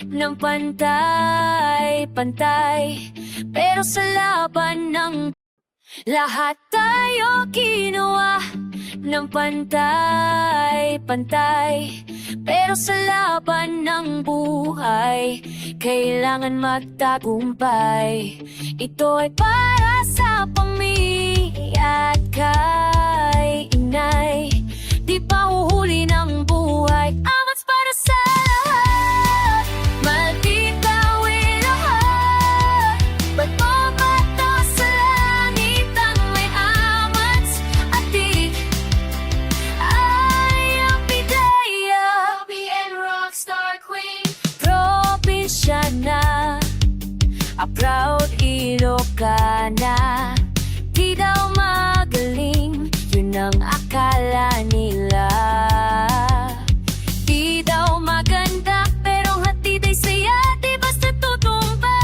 ng pantay-pantay. Pero sa laban ng lahat tayo ginawa ng pantay-pantay. Pero sa laban ng buhay, kailangan magtagumpay. Ito ay para sa pamilya at kay inay. Di pa uhuli ng buhay, amats para sa lahat. Magtitawin lahat. Ba't mo ba to sa langit ang may amats at di ay ang bidaya? Poppy and Rockstar Queen. Probinsyana, a proud Ilocana. Di daw magaling, yun ang akala nila. Di daw maganda, pero hatid ay saya, di basta tutumba.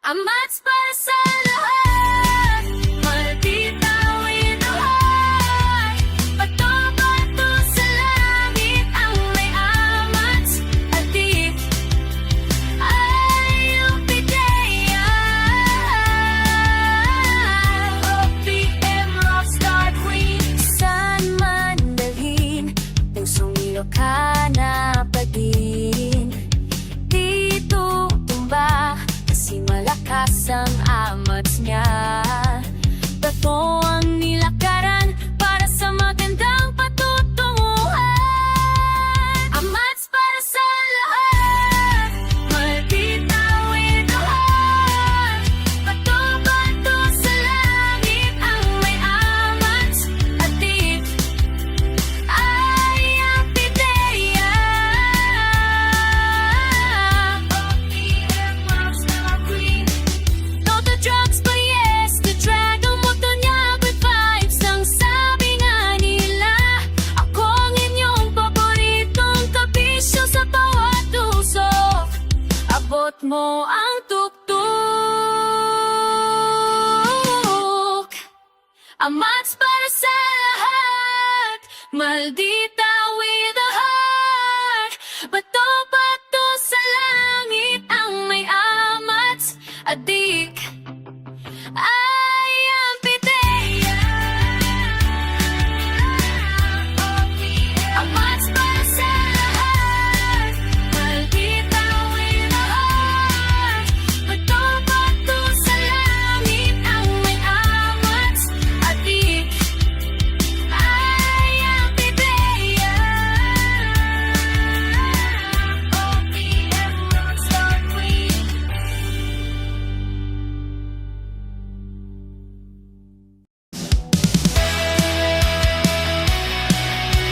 Amats para sa lahat. Magtitawin lahat. Bato-bato sa langit ang may amats at di ay ang bidaya. OPM Rockstar Queen. Saan man dalhin, pusong Ilocana pa din. Dito tumba, kasi malakas ang amats niya. Bato ang nilakaran para sa magandang patutunguhan. Amats para sa lahat. Magtitawin lahat. Bato-bato sa langit ang may amats at di ay ang bidaya. OPM Rockstar Queen. No to drugs but yes to drag. Ang moto niya good vibes ang sabi nga nila. Ako ang inyong paboritong kabisyo sa bawat usok. Abot mo ang tuktok. Amats para sa lahat. Maldita